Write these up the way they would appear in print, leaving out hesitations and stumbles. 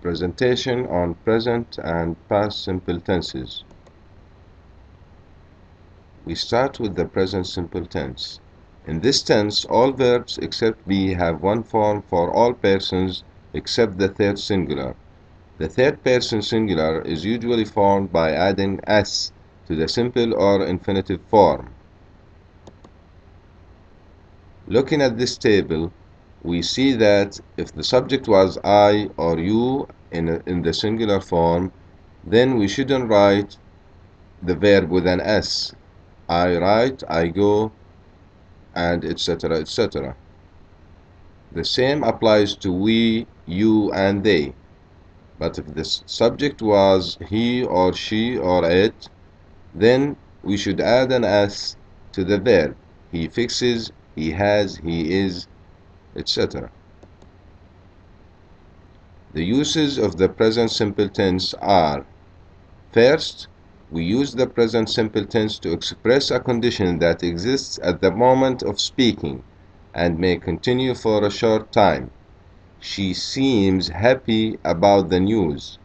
presentation on present and past simple tenses. We start with the present simple tense. In this tense, all verbs except be have one form for all persons except the third singular. The third person singular is usually formed by adding s to the simple or infinitive form. Looking at this table, we see that if the subject was I or you in the singular form, then we shouldn't write the verb with an s. I write, I go, and etc. etc. The same applies to we, you, and they. But if the subject was he or she or it, then we should add an s to the verb. He fixes, he has, he is, etc. The uses of the present simple tense are: first, we use the present simple tense to express a condition that exists at the moment of speaking and may continue for a short time. She seems happy about the news.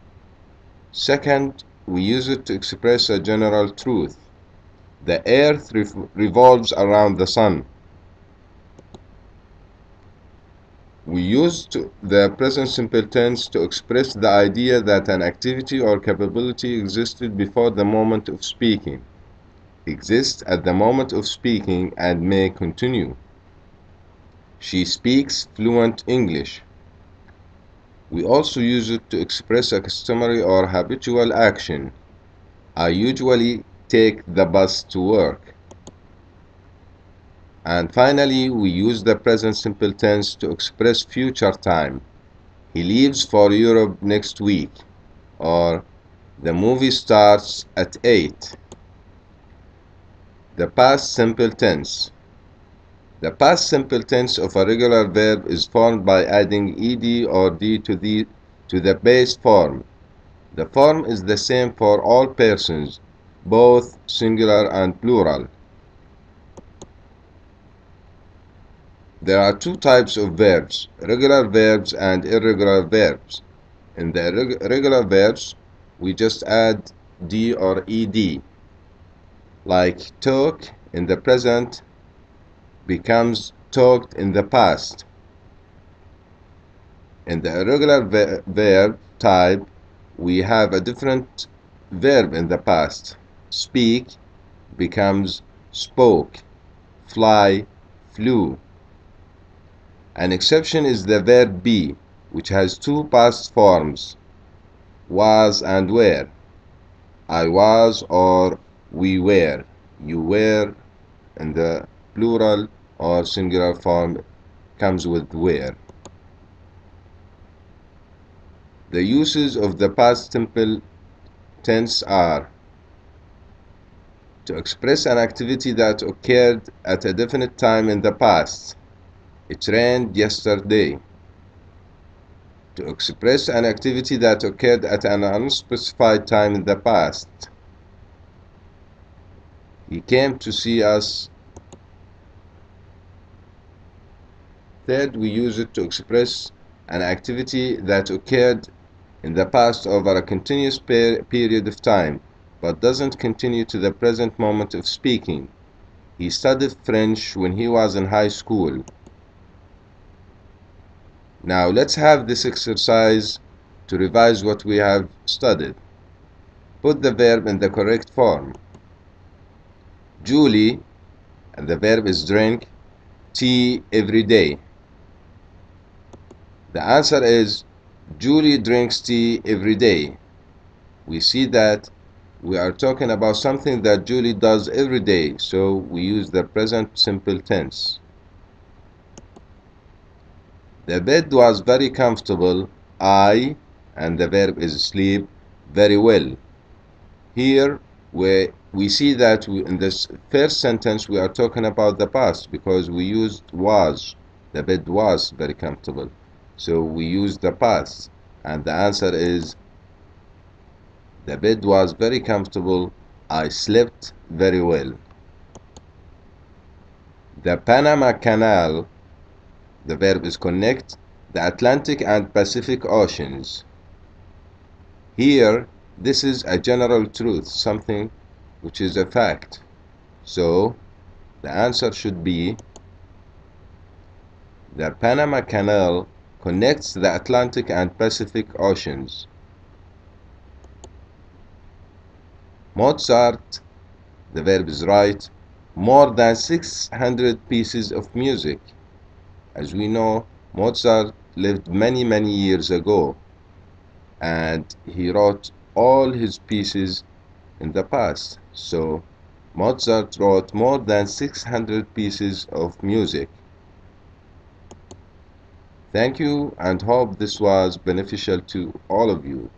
Second, we use it to express a general truth. The earth revolves around the sun. We use the present simple tense to express the idea that an activity or capability existed before the moment of speaking, exists at the moment of speaking, and may continue. She speaks fluent English. We also use it to express a customary or habitual action. I usually take the bus to work. And finally, we use the present simple tense to express future time. He leaves for Europe next week, or the movie starts at 8. The past simple tense. The past simple tense of a regular verb is formed by adding ed or d to the base form. The form is the same for all persons, both singular and plural. There are two types of verbs, regular verbs and irregular verbs. In the regular verbs, we just add d or ed. Like talk in the present becomes talked in the past. In the irregular verb type, we have a different verb in the past. Speak becomes spoke. Fly, flew. An exception is the verb be, which has two past forms, was and were. I was or we were. You were in the plural or singular form comes with were. The uses of the past simple tense are: to express an activity that occurred at a definite time in the past. It rained yesterday. To express an activity that occurred at an unspecified time in the past. He came to see us. Third, we use it to express an activity that occurred in the past over a continuous period of time, but doesn't continue to the present moment of speaking. He studied French when he was in high school. Now let's have this exercise to revise what we have studied. Put the verb in the correct form. Julie, and the verb is drink, tea every day. The answer is Julie drinks tea every day. We see that we are talking about something that Julie does every day, so we use the present simple tense. The bed was very comfortable. I, and the verb is sleep, very well. Here we see that in this first sentence we are talking about the past because we used was. The bed was very comfortable. So we use the past, and the answer is the bed was very comfortable. I slept very well. The Panama Canal, the verb is connect, the Atlantic and Pacific Oceans. Here, this is a general truth, something which is a fact. So, the answer should be the Panama Canal connects the Atlantic and Pacific Oceans. Mozart, the verb is right, more than 600 pieces of music. As we know, Mozart lived many years ago, and he wrote all his pieces in the past. So Mozart wrote more than 600 pieces of music. Thank you, and hope this was beneficial to all of you.